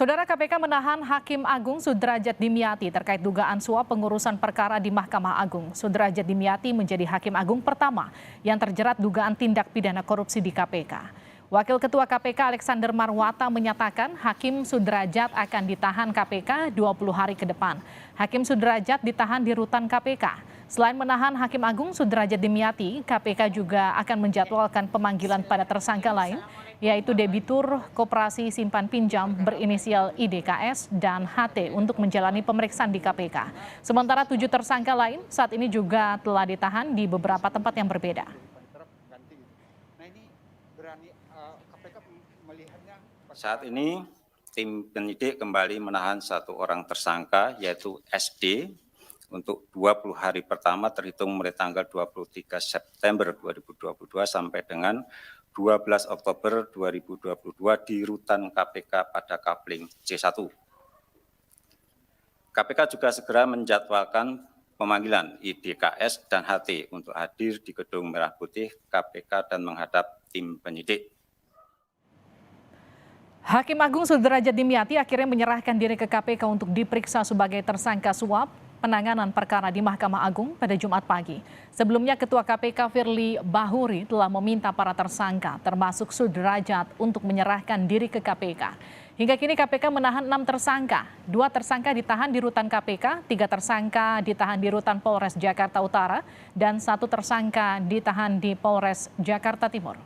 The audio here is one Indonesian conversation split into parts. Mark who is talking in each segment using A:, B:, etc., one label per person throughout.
A: Saudara KPK menahan Hakim Agung Sudrajat Dimyati terkait dugaan suap pengurusan perkara di Mahkamah Agung. Sudrajat Dimyati menjadi Hakim Agung pertama yang terjerat dugaan tindak pidana korupsi di KPK. Wakil Ketua KPK Alexander Marwata menyatakan Hakim Sudrajat akan ditahan KPK 20 hari ke depan. Hakim Sudrajat ditahan di rutan KPK. Selain menahan Hakim Agung Sudrajat Dimyati, KPK juga akan menjadwalkan pemanggilan pada tersangka lain, yaitu debitur Koperasi Simpan Pinjam berinisial IDKS dan HT untuk menjalani pemeriksaan di KPK. Sementara 7 tersangka lain saat ini juga telah ditahan di beberapa tempat yang berbeda.
B: Saat ini tim penyidik kembali menahan 1 orang tersangka yaitu SD untuk 20 hari pertama terhitung mulai tanggal 23 September 2022 sampai dengan 12 Oktober 2022 di rutan KPK pada Kapling C1. KPK juga segera menjadwalkan pemanggilan IDKS dan HT untuk hadir di Gedung Merah Putih KPK dan menghadap tim penyidik.
A: Hakim Agung Sudrajat Dimyati akhirnya menyerahkan diri ke KPK untuk diperiksa sebagai tersangka suap penanganan perkara di Mahkamah Agung pada Jumat pagi. Sebelumnya Ketua KPK Firly Bahuri telah meminta para tersangka termasuk Sudrajat untuk menyerahkan diri ke KPK. Hingga kini KPK menahan 6 tersangka. 2 tersangka ditahan di rutan KPK, 3 tersangka ditahan di rutan Polres Jakarta Utara, dan 1 tersangka ditahan di Polres Jakarta Timur.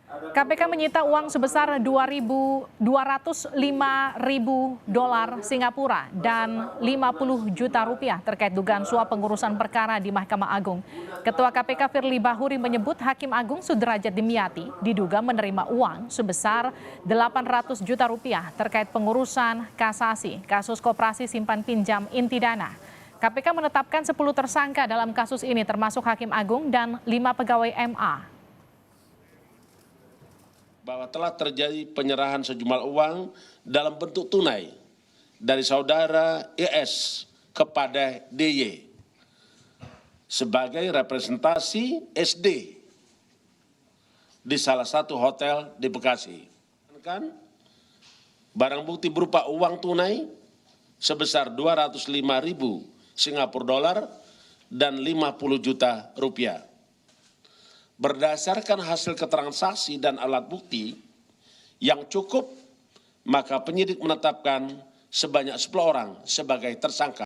A: KPK menyita uang sebesar $205.000 Singapura dan 50 juta rupiah terkait dugaan suap pengurusan perkara di Mahkamah Agung. Ketua KPK Firly Bahuri menyebut Hakim Agung Sudrajat Dimyati diduga menerima uang sebesar 800 juta rupiah terkait pengurusan kasasi kasus Koperasi Simpan Pinjam Intidana. KPK menetapkan 10 tersangka dalam kasus ini termasuk Hakim Agung dan 5 pegawai MA.
C: Bahwa telah terjadi penyerahan sejumlah uang dalam bentuk tunai dari saudara ES kepada DY sebagai representasi SD di salah satu hotel di Bekasi. Barang bukti berupa uang tunai sebesar 205.000 Singapura dolar dan 50 juta rupiah. Berdasarkan hasil keterangan saksi dan alat bukti yang cukup, maka penyidik menetapkan sebanyak 10 orang sebagai tersangka.